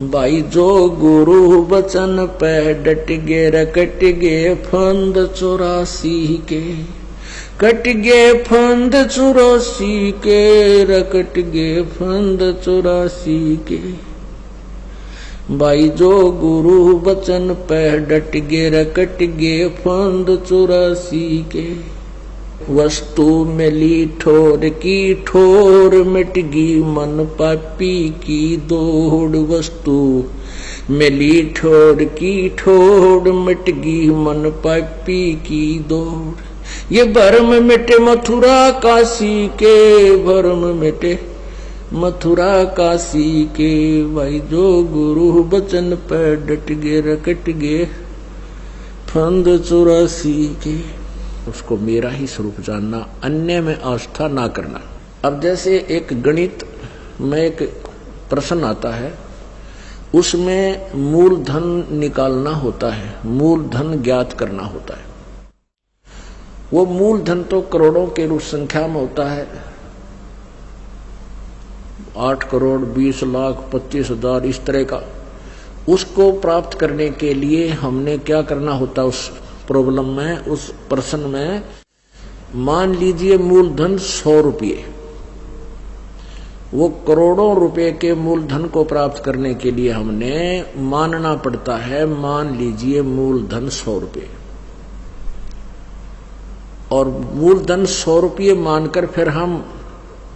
भाई जो गुरु बचन पे डट गे रकट गे फंद 84 के, कट गे फंद 84 के, रकट गे फंद 84 के। भाई जो गुरु बचन पे डट गे रकट गे फंद 84 के। वस्तु मिली ठोर की ठोर मिट गई मन पापी की दौड़। वस्तु मिली ठोर की ठोर मिट गई मन पापी की दौड़। ये भरम मिटे मथुरा काशी के, भरम मिटे मथुरा काशी के। भाई जो गुरु बचन पर डट गे रकट गे फंद 84 के। उसको मेरा ही स्वरूप जानना, अन्य में आस्था ना करना। अब जैसे एक गणित में एक प्रश्न आता है, उसमें मूलधन निकालना होता है, मूलधन ज्ञात करना होता है। वो मूलधन तो करोड़ों के रूप संख्या में होता है, 8 करोड़ 20 लाख 25,000 इस तरह का। उसको प्राप्त करने के लिए हमने क्या करना होता है? उस प्रॉब्लम में, उस प्रश्न में मान लीजिए मूलधन 100 रुपये। वो करोड़ों रुपए के मूलधन को प्राप्त करने के लिए हमने मानना पड़ता है, मान लीजिए मूलधन 100 रुपये। और मूलधन 100 रुपये मानकर फिर हम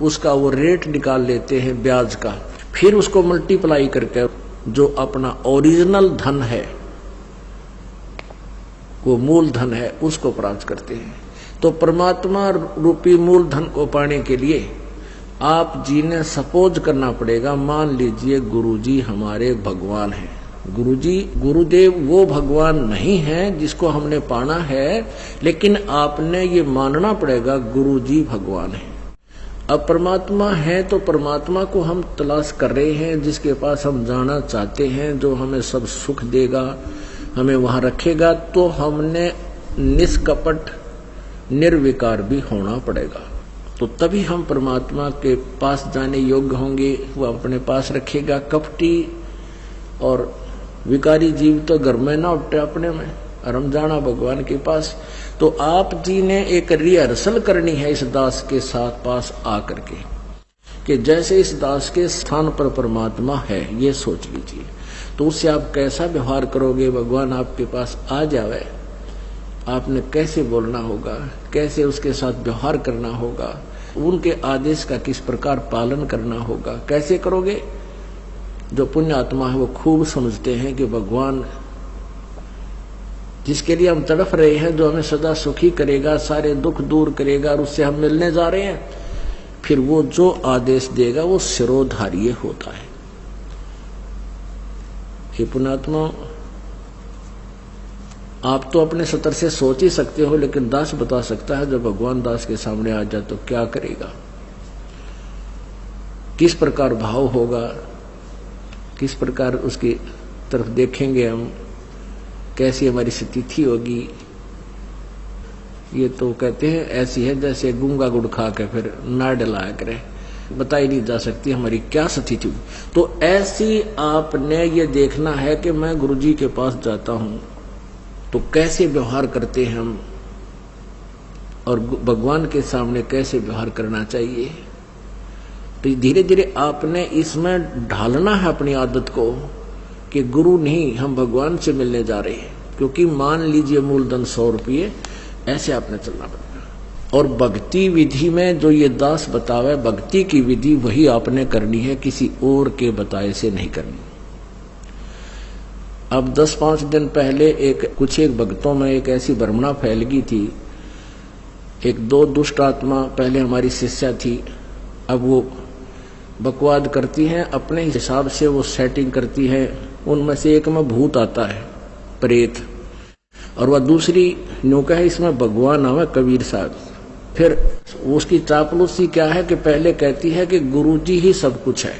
उसका वो रेट निकाल लेते हैं ब्याज का, फिर उसको मल्टीप्लाई करके जो अपना ओरिजिनल धन है, वो मूलधन है, उसको प्राप्त करते हैं। तो परमात्मा रूपी मूलधन को पाने के लिए आप जी ने सपोज करना पड़ेगा, मान लीजिए गुरुजी हमारे भगवान हैं। गुरुजी गुरुदेव वो भगवान नहीं है जिसको हमने पाना है, लेकिन आपने ये मानना पड़ेगा गुरुजी भगवान है। अब परमात्मा है तो परमात्मा को हम तलाश कर रहे हैं, जिसके पास हम जाना चाहते हैं, जो हमें सब सुख देगा, हमें वहां रखेगा। तो हमने निष्कपट निर्विकार भी होना पड़ेगा, तो तभी हम परमात्मा के पास जाने योग्य होंगे। वो अपने पास रखेगा। कपटी और विकारी जीव तो घर में ना उठे अपने में, और हम जाना भगवान के पास। तो आप जी ने एक रिहर्सल करनी है इस दास के साथ पास आकर के, कि जैसे इस दास के स्थान पर परमात्मा है, ये सोच लीजिए। तो उससे आप कैसा व्यवहार करोगे? भगवान आपके पास आ जावे, आपने कैसे बोलना होगा, कैसे उसके साथ व्यवहार करना होगा, उनके आदेश का किस प्रकार पालन करना होगा, कैसे करोगे? जो पुण्य आत्मा है वो खूब समझते हैं कि भगवान जिसके लिए हम तड़फ रहे हैं, जो हमें सदा सुखी करेगा, सारे दुख दूर करेगा, और उससे हम मिलने जा रहे हैं, फिर वो जो आदेश देगा वो शिरोधार्य होता है। हे पुण्यात्मा, आप तो अपने सतर से सोच ही सकते हो, लेकिन दास बता सकता है जब भगवान दास के सामने आ जाए तो क्या करेगा, किस प्रकार भाव होगा, किस प्रकार उसकी तरफ देखेंगे हम, कैसी हमारी स्थिति होगी। ये तो कहते हैं ऐसी है जैसे गूंगा गुड़ खा के फिर ना डलाया करे, बताई नहीं जा सकती हमारी क्या स्थिति हुई। तो ऐसी आपने ये देखना है कि मैं गुरुजी के पास जाता हूं तो कैसे व्यवहार करते हैं हम, और भगवान के सामने कैसे व्यवहार करना चाहिए। तो धीरे धीरे आपने इसमें ढालना है अपनी आदत को कि गुरु नहीं, हम भगवान से मिलने जा रहे हैं। क्योंकि मान लीजिए मूलधन 100 रुपये, ऐसे आपने चलना पड़ेगा। और भक्ति विधि में जो ये दास बतावे, भक्ति की विधि वही आपने करनी है, किसी और के बताए से नहीं करनी। अब 10-5 दिन पहले कुछ भक्तों में एक ऐसी भ्रमणा फैल गई थी। 1-2 दुष्ट आत्मा पहले हमारी शिष्या थी, अब वो बकवाद करती हैं, अपने हिसाब से वो सेटिंग करती है। उनमें से एक में भूत आता है, प्रेत, और वह दूसरी नौका है इसमें भगवान नाम है कबीर साहब। फिर उसकी चापलूसी क्या है कि पहले कहती है कि गुरुजी ही सब कुछ है,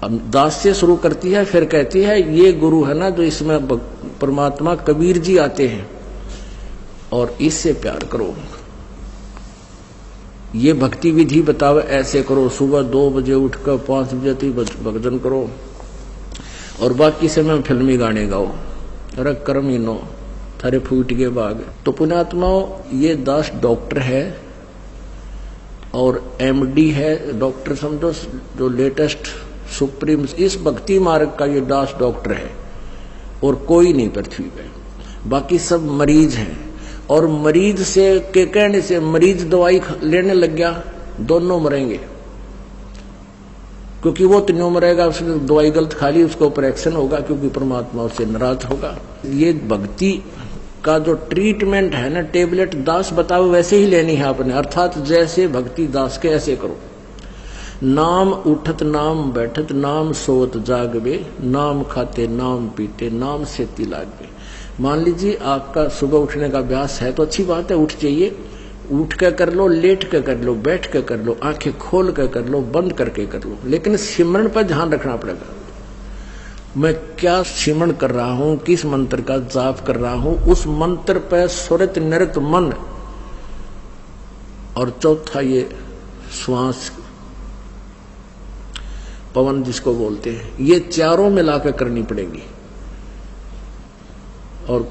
अब दास से शुरू करती है, फिर कहती है ये गुरु है ना जो इसमें परमात्मा कबीर जी आते हैं, और इससे प्यार करो। ये भक्ति विधि बतावे ऐसे करो, सुबह 2 बजे उठकर 5 बजे तक भजन करो और बाकी समय में फिल्मी गाने गाओ। अरे कर्म ही नो थारे फूट के बाग। तो पुण्यात्माओं, ये दास डॉक्टर है और एमडी है, डॉक्टर समझो जो लेटेस्ट सुप्रीम, इस भक्ति मार्ग का ये दास डॉक्टर है और कोई नहीं पृथ्वी पे, बाकी सब मरीज हैं। और मरीज से के कहने से मरीज दवाई लेने लग गया, दोनों मरेंगे, क्योंकि वो तीनों मरेगा, उसने दवाई गलत खा ली, उसको ऊपर एक्शन होगा, क्योंकि परमात्मा उससे नाराज होगा। ये भक्ति का जो ट्रीटमेंट है ना, टेबलेट दास बताओ वैसे ही लेनी है आपने, अर्थात जैसे भक्ति दास के ऐसे करो। नाम उठत नाम बैठत नाम सोत जागवे, नाम खाते नाम पीते नाम से तिलागवे। मान लीजिए आपका सुबह उठने का अभ्यास है तो अच्छी बात है, उठ जाइए, उठ कर कर लो, लेट कर कर लो, बैठ कर कर लो, आंखें खोल कर कर लो, बंद करके कर लो, लेकिन सिमरन पर ध्यान रखना पड़ेगा। मैं क्या सिमरन कर रहा हूं, किस मंत्र का जाप कर रहा हूं, उस मंत्र पर सुरत नृत मन। और चौथा ये श्वास, पवन जिसको बोलते हैं, ये चारों मिलाकर करनी पड़ेगी। और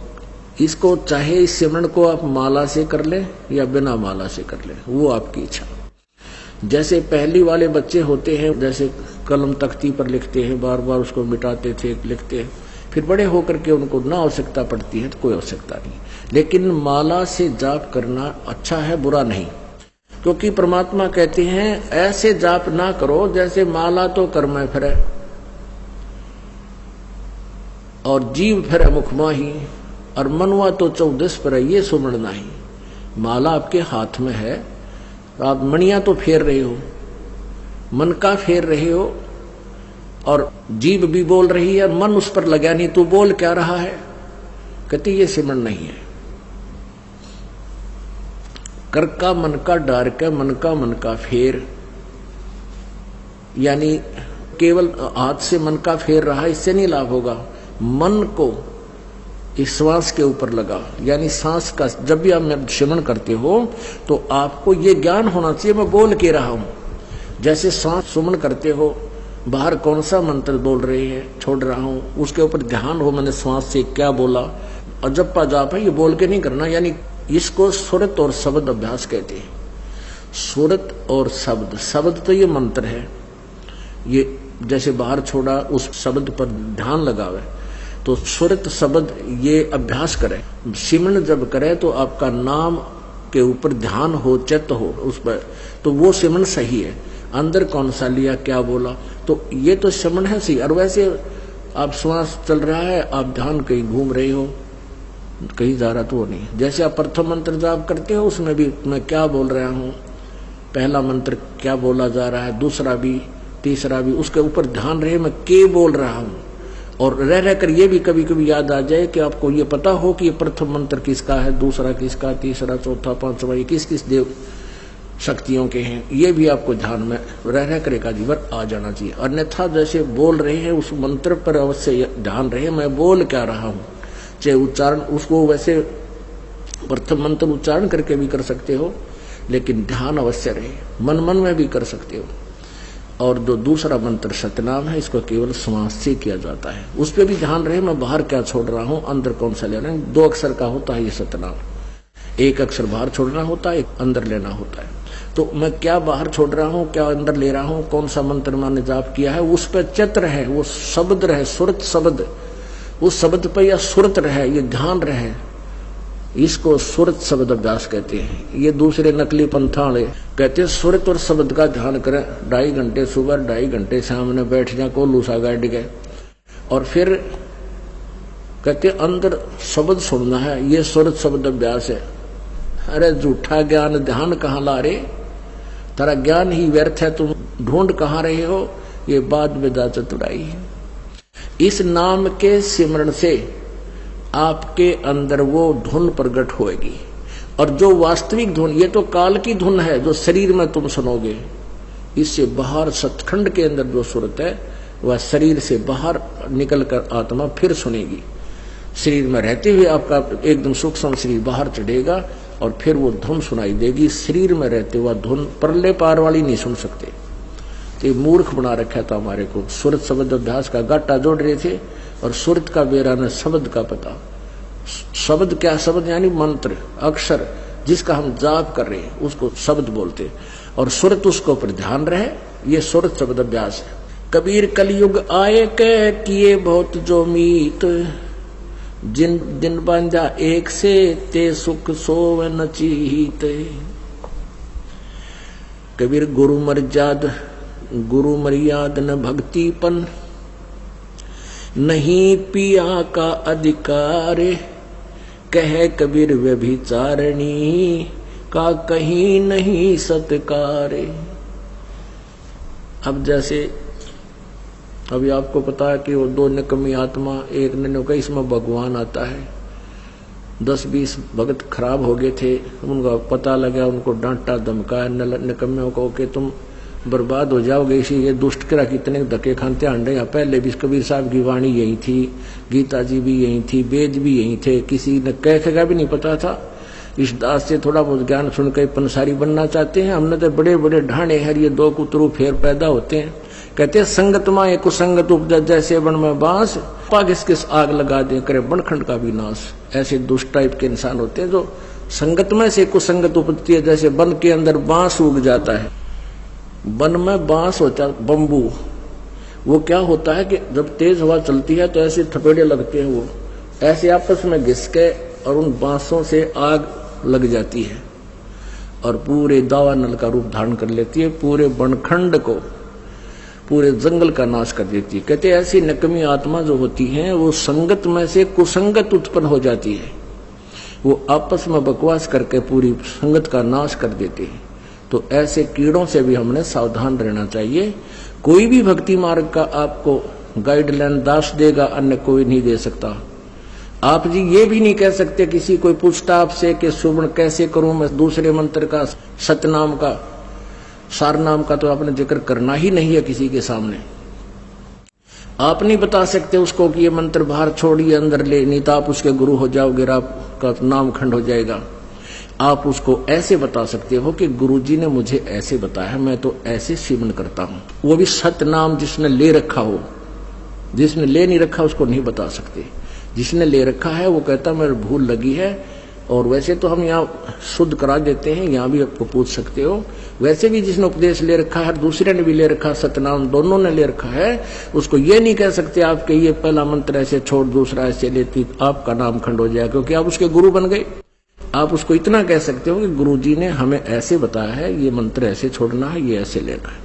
इसको चाहे इस सिमरन को आप माला से कर ले या बिना माला से कर ले, वो आपकी इच्छा। जैसे पहली वाले बच्चे होते हैं, जैसे कलम तख्ती पर लिखते हैं, बार बार उसको मिटाते थे, लिखते हैं, फिर बड़े होकर के उनको ना आवश्यकता पड़ती है तो कोई आवश्यकता नहीं। लेकिन माला से जाप करना अच्छा है, बुरा नहीं, क्योंकि परमात्मा कहते हैं ऐसे जाप ना करो जैसे माला तो कर्म फिरे और जीव फिरे मुख माही और मनवा तो 14 पर, ये सुमरण नहीं। माला आपके हाथ में है, आप मणियां तो फेर रहे हो, मन का फेर रहे हो, और जीभ भी बोल रही है, मन उस पर लगा नहीं, तू बोल क्या रहा है? कहते ये सिमरण नहीं है। कर का मन का डार के मन का फेर, यानी केवल हाथ से मन का फेर रहा, इससे नहीं लाभ होगा। मन को इस श्वास के ऊपर लगा, यानी सांस का, जब भी आप सिमरन करते हो तो आपको ये ज्ञान होना चाहिए मैं बोल के रहा हूं। जैसे सांस सुमन करते हो, बाहर कौन सा मंत्र बोल रहे हैं, छोड़ रहा हूं, उसके ऊपर ध्यान हो, मैंने श्वास से क्या बोला। और जप्पा जाप है, ये बोल के नहीं करना, यानी इसको सुरत और शब्द अभ्यास कहते हैं। सुरत और शब्द, शब्द तो ये मंत्र है, ये जैसे बाहर छोड़ा उस शब्द पर ध्यान लगावे, तो सुरत शब्द ये अभ्यास करें। सिमरन जब करे तो आपका नाम के ऊपर ध्यान हो, चित्त हो उस पर, तो वो सिमरन सही है। अंदर कौन सा लिया, क्या बोला, तो ये तो सिमरन है सही। और वैसे आप श्वास चल रहा है, आप ध्यान कहीं घूम रहे हो, कहीं जा रहा तो वो नहीं। जैसे आप प्रथम मंत्र जाप करते हो, उसमें भी मैं क्या बोल रहा हूँ, पहला मंत्र क्या बोला जा रहा है, दूसरा भी, तीसरा भी, उसके ऊपर ध्यान रहे मैं के बोल रहा हूँ। और रह रहकर ये भी कभी कभी याद आ जाए कि आपको ये पता हो कि ये प्रथम मंत्र किसका है, दूसरा किसका, तीसरा, चौथा, पांचवा, ये किस किस देव शक्तियों के हैं, ये भी आपको ध्यान में रह रहकर एक आधी बार आ जाना चाहिए। अन्यथा जैसे बोल रहे हैं उस मंत्र पर अवश्य ध्यान रहे मैं बोल क्या रहा हूँ, चाहे उच्चारण उसको वैसे प्रथम मंत्र उच्चारण करके भी कर सकते हो, लेकिन ध्यान अवश्य रहे, मन मन में भी कर सकते हो। और जो दूसरा मंत्र सतनाम है, इसको केवल श्वास से किया जाता है, उस पर भी ध्यान रहे मैं बाहर क्या छोड़ रहा हूं, अंदर कौन सा ले रहा हूं। 2 अक्षर का होता है ये सतनाम, 1 अक्षर बाहर छोड़ना होता है, 1 अंदर लेना होता है। तो मैं क्या बाहर छोड़ रहा हूं, क्या अंदर ले रहा हूं, कौन सा मंत्र मैंने जाप किया है, उस पर चित्त रहे, वो शब्द रहे, सुरत शब्द, उस शब्द पर या सुरत रहे, ये ध्यान रहे, इसको सुरत शब्द अभ्यास कहते हैं। ये दूसरे नकली पंथाड़े कहते हैं सुरत और शब्द का ध्यान करें, 2.5 घंटे सुबह, 2.5 घंटे सामने बैठ जाए कोल्लू सा गाड़ के, और फिर कहते अंदर शब्द सुनना है, ये सुरत शब्द अभ्यास है। अरे झूठा ज्ञान ध्यान कहाँ ला रहे, तेरा ज्ञान ही व्यर्थ है, तुम ढूंढ कहाँ रहे हो, ये बाद में जा चतुराई है। इस नाम के सिमरण से आपके अंदर वो धुन प्रकट होएगी, और जो वास्तविक धुन, ये तो काल की धुन है जो शरीर में तुम सुनोगे, इससे बाहर सतखंड के अंदर जो सुरत है वह शरीर से बाहर निकलकर आत्मा फिर सुनेगी। शरीर में रहते हुए आपका एकदम सूक्ष्म शरीर बाहर चढ़ेगा और फिर वो धुन सुनाई देगी। शरीर में रहते हुआ धुन परले पार वाली नहीं सुन सकते। तो मूर्ख बना रखा था हमारे को। सुरत शब्द अभ्यास का गाटा जोड़ रहे थे और सुरत का बेरा न शब्द का पता। शब्द क्या? शब्द यानी मंत्र, अक्षर जिसका हम जाप कर रहे हैं उसको शब्द बोलते, और सुरत उसको पर ध्यान रहे, ये सुरत शब्द अभ्यास है। कबीर कलयुग आए के किए बहुत जो मीत, जिन दिन बांधा एक से ते सुख सोव न चीत। कबीर गुरु मर्याद न भक्तिपन, नहीं पिया का अधिकार। कहे कबीर व्यभिचारिणी, का कहीं नहीं सत्कार। अब जैसे अभी आपको पता है कि वो दो निकम्मी आत्मा, एक ने कहा इसमें भगवान आता है। 10-20 भगत खराब हो गए थे, उनका पता लगा, उनको डांटा धमकाया निकम्मियों को कि तुम बर्बाद हो जाओगे। इसी ये दुष्ट करा कितने धक्के खाते आंडे। यहाँ पहले भी कबीर साहब की वाणी यही थी, गीता जी भी यही थी, वेद भी यही थे, किसी ने कह का भी नहीं पता था। इस दास से थोड़ा बहुत ज्ञान सुनकर पंसारी बनना चाहते हैं। हमने तो बड़े बड़े ढांडे हैं, ये दो कुतरू फेर पैदा होते हैं। कहते हैं संगत माए कुसंगत उपजा, जैसे बन में बांस, पाग किस आग लगा दे करे बनखंड का भी नाश। ऐसे दुष्ट टाइप के इंसान होते हैं जो संगत में से कुसंगत उपजती है। जैसे वन के अंदर बांस उग जाता है, वन में बांस होता बम्बू, वो क्या होता है कि जब तेज हवा चलती है तो ऐसे थपेड़े लगते हैं, वो ऐसे आपस में घिस के और उन बांसों से आग लग जाती है और पूरे दावानल का रूप धारण कर लेती है, पूरे बनखंड को, पूरे जंगल का नाश कर देती है। कहते हैं ऐसी नकमी आत्मा जो होती है वो संगत में से कुसंगत उत्पन्न हो जाती है, वो आपस में बकवास करके पूरी संगत का नाश कर देते हैं। तो ऐसे कीड़ों से भी हमने सावधान रहना चाहिए। कोई भी भक्ति मार्ग का आपको गाइडलाइन दास देगा, अन्य कोई नहीं दे सकता। आप जी ये भी नहीं कह सकते, किसी कोई पूछता आपसे कि सुवर्ण कैसे करूं मैं, दूसरे मंत्र का, सतनाम का, सारनाम का तो आपने जिक्र करना ही नहीं है किसी के सामने। आप नहीं बता सकते उसको कि ये मंत्र बाहर छोड़िए अंदर ले, नहीं तो आप उसके गुरु हो जाओगे, आपका नाम खंड हो जाएगा। आप उसको ऐसे बता सकते हो कि गुरुजी ने मुझे ऐसे बताया, मैं तो ऐसे सेवन करता हूं। वो भी सतनाम जिसने ले रखा हो, जिसने ले नहीं रखा उसको नहीं बता सकते। जिसने ले रखा है वो कहता मेरे भूल लगी है। और वैसे तो हम यहाँ शुद्ध करा देते हैं, यहाँ भी आपको पूछ सकते हो। वैसे भी जिसने उपदेश ले रखा है, दूसरे ने भी ले रखा, सतनाम दोनों ने ले रखा है, उसको ये नहीं कह सकते आप कि ये पहला मंत्र ऐसे छोड़ दूसरा ऐसे लेती, आपका नाम खंड हो जाएगा, क्योंकि आप उसके गुरु बन गए। आप उसको इतना कह सकते हो कि गुरुजी ने हमें ऐसे बताया है, ये मंत्र ऐसे छोड़ना है, ये ऐसे लेना है।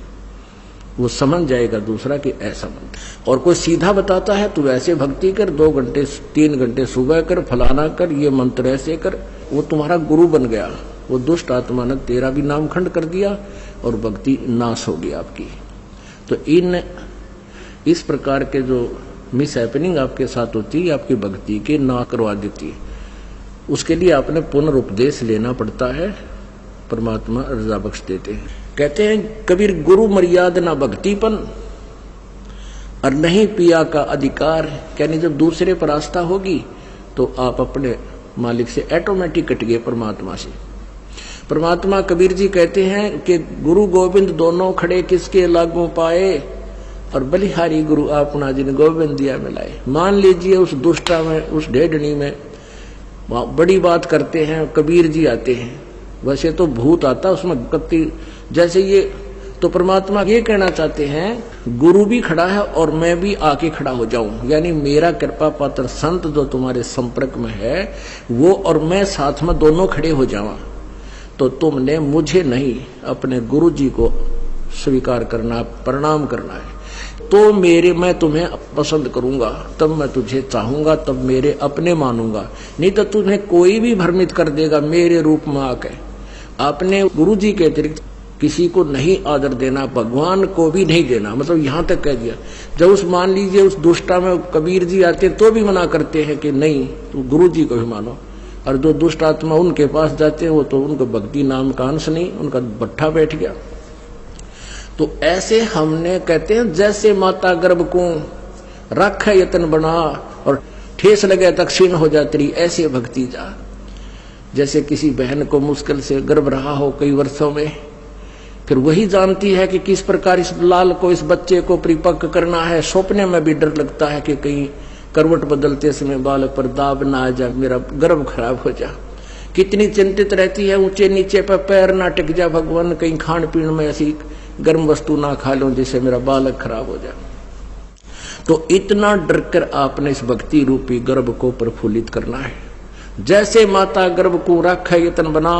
वो समझ जाएगा दूसरा कि ऐसा मंत्र। और कोई सीधा बताता है तो ऐसे भक्ति कर, 2 घंटे 3 घंटे सुबह कर, फलाना कर, ये मंत्र ऐसे कर, वो तुम्हारा गुरु बन गया। वो दुष्ट आत्मा ने तेरा भी नाम खंड कर दिया और भक्ति नाश हो गई आपकी। तो इस प्रकार के जो मिस हैपनिंग आपके साथ होती है, आपकी भक्ति के ना करवा देती है। उसके लिए आपने पुनरुपदेश लेना पड़ता है, परमात्मा रजा बख्श देते हैं। कहते हैं कबीर गुरु मर्याद ना भक्तिपन, और नहीं पिया का अधिकार। यानी जब दूसरे पर आस्था होगी तो आप अपने मालिक से ऑटोमेटिक कट गए, परमात्मा से। परमात्मा कबीर जी कहते हैं कि गुरु गोविंद दोनों खड़े किसके लागू पाए, और बलिहारी गुरु अपना जिन गोविंद दिया मिलाए। मान लीजिए उस दुष्टा में, उस ढेडनी में बड़ी बात करते हैं, कबीर जी आते हैं। वैसे तो भूत आता उसमें कत्ती जैसे ये, तो परमात्मा ये कहना चाहते हैं गुरु भी खड़ा है और मैं भी आके खड़ा हो जाऊं। यानी मेरा कृपा पात्र संत जो तुम्हारे संपर्क में है वो और मैं साथ में दोनों खड़े हो जावा। तो तुमने मुझे नहीं, अपने गुरु जी को स्वीकार करना, प्रणाम करना है। तो मैं तुम्हें पसंद करूंगा, तब मैं तुझे चाहूंगा, तब मेरे अपने मानूंगा। नहीं तो तुम्हें कोई भी भ्रमित कर देगा मेरे रूप में आके। आपने गुरु जी के अतिरिक्त किसी को नहीं आदर देना, भगवान को भी नहीं देना। मतलब यहां तक कह दिया। जब उस मान लीजिए उस दुष्टा में कबीर जी आते तो भी मना करते हैं कि नहीं, तो गुरु जी को भी मानो। और जो दुष्ट आत्मा उनके पास जाते हैं वो तो उनको भक्ति नाम का अंश नहीं, उनका भट्ठा बैठ गया। तो ऐसे हमने कहते हैं जैसे माता गर्भ को रखे यतन बना और ठेस लगे तक क्षीण हो जाती, ऐसे भक्ति जा। जैसे किसी बहन को मुश्किल से गर्भ रहा हो कई वर्षों में, फिर वही जानती है कि किस प्रकार इस लाल को, इस बच्चे को परिपक्व करना है। सपने में भी डर लगता है कि कहीं करवट बदलते समय बालक पर दाब ना आ जा, मेरा गर्भ खराब हो जा। कितनी चिंतित रहती है, ऊंचे नीचे पर पैर ना टिक जा, भगवान कहीं खान पीन में ऐसी गर्म वस्तु ना खा लो जिससे मेरा बालक खराब हो जाए। तो इतना डर कर आपने इस भक्ति रूपी गर्भ को प्रफुल्लित करना है। जैसे माता गर्भ को रख यतन बना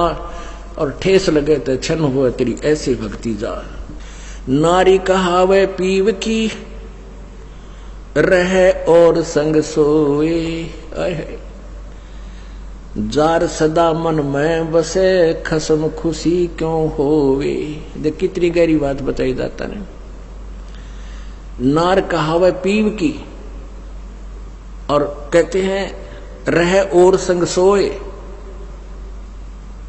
और ठेस लगे तो क्षण हो तेरी ऐसे भक्ति जा। नारी कहावे पीव की रहे और संग सोए, जार सदा मन में बसे खसम खुशी क्यों होवे। देख कितनी गहरी बात बताई दाता ने। नार कहावे पीव की, और कहते हैं रहे और संग सोए,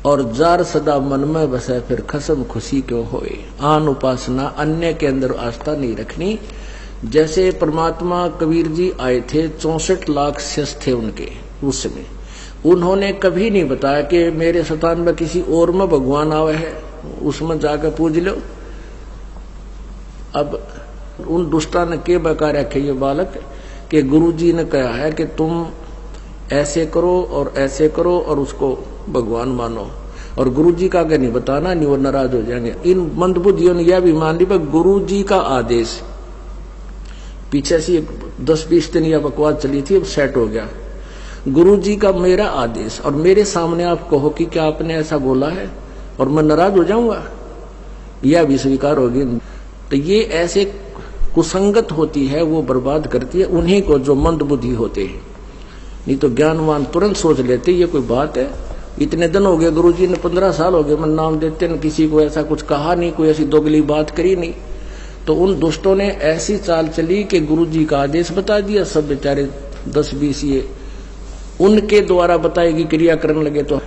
और जार सदा मन में बसे फिर खसम खुशी क्यों होए। आन उपासना, अन्य के अंदर आस्था नहीं रखनी। जैसे परमात्मा कबीर जी आए थे, 64 लाख शिष्य थे उनके उस समय, उन्होंने कभी नहीं बताया कि मेरे स्थान में किसी और में भगवान आवे है, उसमें जाकर पूज लो। अब उन दुष्टा ने के बकार रखे ये बालक कि गुरुजी ने कहा है कि तुम ऐसे करो और ऐसे करो और उसको भगवान मानो, और गुरुजी का अगर नहीं बताना नहीं वो नाराज हो जाएंगे। इन मंदबुद्धियों ने यह भी मान ली गुरुजी का आदेश। पीछे से 10-20 दिन यह बकवास चली थी, अब सेट हो गया। गुरुजी का मेरा आदेश और मेरे सामने आप कहो कि क्या आपने ऐसा बोला है और मैं नाराज हो जाऊंगा, यह भी स्वीकार होगी। तो ये ऐसे कुसंगत होती है, वो बर्बाद करती है उन्हीं को जो मंद बुद्धि होते हैं। नहीं तो ज्ञानवान तुरंत सोच लेते ये कोई बात है। इतने दिन हो गए गुरुजी ने, 15 साल हो गए मैं नाम देते न, किसी को ऐसा कुछ कहा नहीं, कोई ऐसी दोगली बात करी नहीं। तो उन दुष्टों ने ऐसी चाल चली कि गुरुजी का आदेश बता दिया, सब बेचारे 10-20 ये उनके द्वारा बताएगी क्रिया करने लगे, तो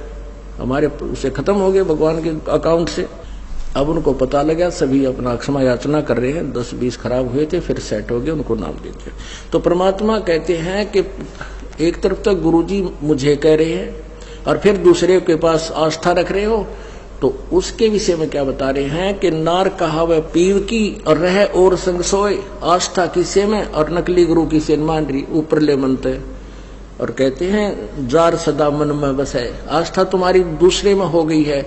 हमारे उसे खत्म हो गए भगवान के अकाउंट से। अब उनको पता लगा, सभी अपना क्षमा याचना कर रहे हैं। 10-20 खराब हुए थे, फिर सेट हो गए, उनको नाम दे दिया। तो परमात्मा कहते हैं कि एक तरफ तो गुरुजी मुझे कह रहे हैं और फिर दूसरे के पास आस्था रख रहे हो, तो उसके विषय में क्या बता रहे हैं कि नार कहावे पीव की और रहे और संग सोए। आस्था किसे में और नकली गुरु की से मान रही, ऊपर ले मनते। और कहते हैं जार सदा मन में बसे, आस्था तुम्हारी दूसरे में हो गई है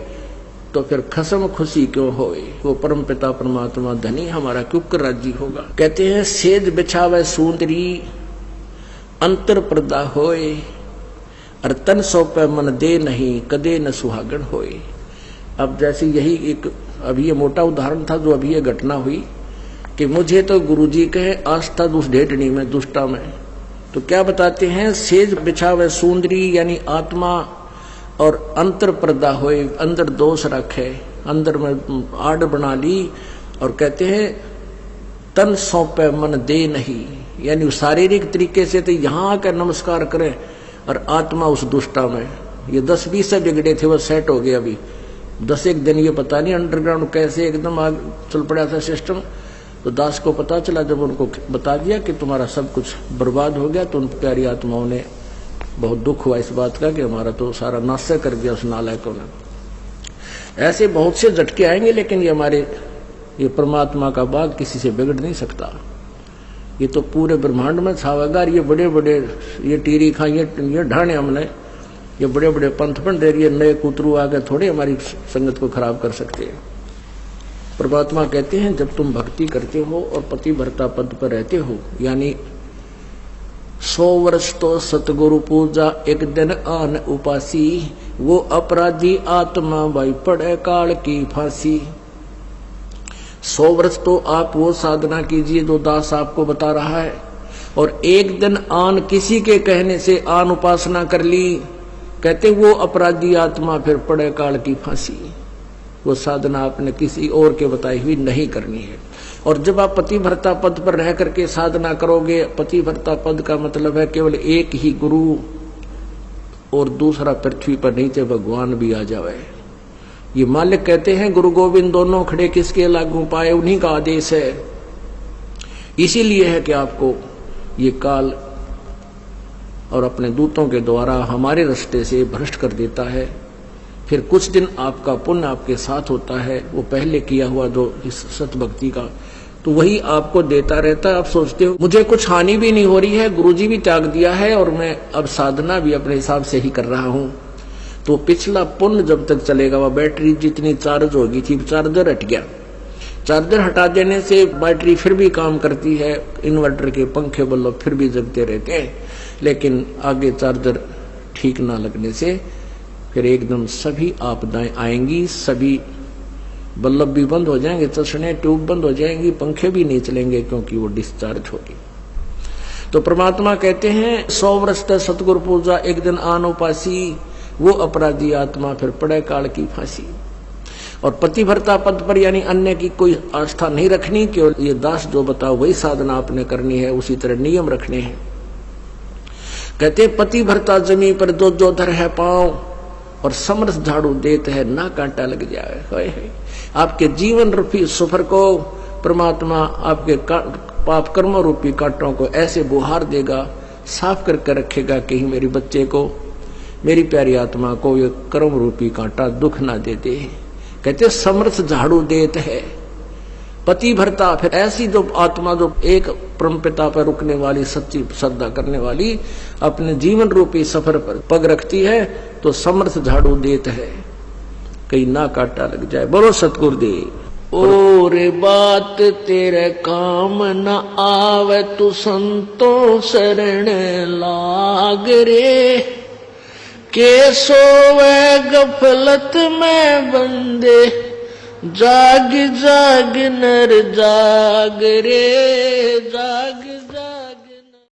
तो फिर खसम खुशी क्यों होए। वो परम पिता परमात्मा धनी हमारा क्यों कर राजी होगा। कहते हैं सेज बिछावे सुंदरी अंतर पर्दा होए, और तन सौंपे मन दे नहीं कदे न सुहागण होए। अब जैसे यही एक अभी ये मोटा उदाहरण था जो अभी ये घटना हुई कि मुझे तो गुरुजी कहे आस्था दुष्ट ढेटनी में दुष्टा में, तो क्या बताते हैं सेज बिछावे सुंदरी यानी आत्मा और अंतर पर्दा होए, अंदर दोष रखे, अंदर में आड़ बना ली। और कहते हैं तन सौंपे मन दे नहीं, यानी शारीरिक तरीके से तो यहाँ आकर नमस्कार करें और आत्मा उस दुष्टा में। ये 10-20 से बिगड़े थे, वो सेट हो गए। अभी 10-1 दिन ये पता नहीं अंडरग्राउंड कैसे एकदम आग चल पड़ा था सिस्टम। तो दास को पता चला, जब उनको बता दिया कि तुम्हारा सब कुछ बर्बाद हो गया, तो उन प्यारी आत्माओं ने बहुत दुख हुआ इस बात का कि हमारा तो सारा नाश कर दिया उस नालायकों ने। ऐसे बहुत से झटके आएंगे, लेकिन ये हमारे ये परमात्मा का बाग किसी से बिगड़ नहीं सकता। ये तो पूरे ब्रह्मांड में छावेगा। ये बड़े बड़े ये टीरी खा ये ढाने हमने, ये बड़े बड़े पंथ पंडेर ये नए कुतरू आगे थोड़े हमारी संगत को खराब कर सकते हैं। परमात्मा कहते हैं जब तुम भक्ति करते हो और पतिव्रता पद पर रहते हो, यानी 100 वर्ष तो सतगुरु पूजा एक दिन आन उपासी, वो अपराधी आत्मा भाई पड़े काल की फांसी। 100 वर्ष तो आप वो साधना कीजिए जो दास आपको बता रहा है, और एक दिन आन किसी के कहने से आन उपासना कर ली, कहते वो अपराधी आत्मा फिर पड़े काल की फांसी। वो साधना आपने किसी और के बताई हुई नहीं करनी है। और जब आप पतिव्रता पद पर रह करके साधना करोगे, पतिव्रता पद का मतलब है केवल एक ही गुरु और दूसरा पृथ्वी पर नीचे भगवान भी आ जावे। ये मालिक कहते हैं गुरु गोविंद दोनों खड़े किसके लागू पाए, उन्हीं का आदेश है। इसीलिए है कि आपको ये काल और अपने दूतों के द्वारा हमारे रास्ते से भ्रष्ट कर देता है। फिर कुछ दिन आपका पुण्य आपके साथ होता है, वो पहले किया हुआ जो इस सत भक्ति का, तो वही आपको देता रहता है। आप सोचते हो मुझे कुछ हानि भी नहीं हो रही है, गुरुजी भी त्याग दिया है और मैं अब साधना भी अपने हिसाब से ही कर रहा हूं, तो पिछला पुण्य जब तक चलेगा, वह बैटरी जितनी चार्ज होगी थी, चार्जर हट गया, चार्जर हटा देने से बैटरी फिर भी काम करती है, इन्वर्टर के पंखे बल्ब फिर भी जगते रहते हैं, लेकिन आगे चार्जर ठीक ना लगने से फिर एकदम सभी आपदाएं आएंगी, सभी बल्ब भी बंद हो जाएंगे, चश्मे ट्यूब बंद हो जाएंगी, पंखे भी नहीं चलेंगे क्योंकि वो डिस्चार्ज होगी। तो परमात्मा कहते हैं 100 वर्ष तक सतगुरु पूजा, एक दिन आन उपासी, वो अपराधी आत्मा फिर पड़े काल की फांसी। और पतिव्रता पद पर यानी अन्य की कोई आस्था नहीं रखनी, केवल ये दास जो बताओ वही साधना आपने करनी है, उसी तरह नियम रखने हैं। कहते पतिव्रता जमी पर जो जो धर है पांव, और समरस झाड़ू देते है ना कांटा लग जाए। आपके जीवन रूपी सफर को परमात्मा आपके पाप कर्म रूपी कांटों को ऐसे बुहार देगा, साफ करके रखेगा, कहीं मेरे बच्चे को, मेरी प्यारी आत्मा को ये कर्म रूपी कांटा दुख ना दे दे। कहते समरस झाड़ू देते है पतिव्रता, फिर ऐसी जो आत्मा जो एक परमपिता पर रुकने वाली, सच्ची श्रद्धा करने वाली, अपने जीवन रूपी सफर पर पग रखती है, तो समर्थ झाड़ू देत है, कहीं ना कांटा लग जाए। बोलो सतगुरुदेव। और बात तेरे काम न आवे, तू संतो शरण लाग रे, के सोवे गफलत में बंदे, जाग जाग नर जाग रे जाग।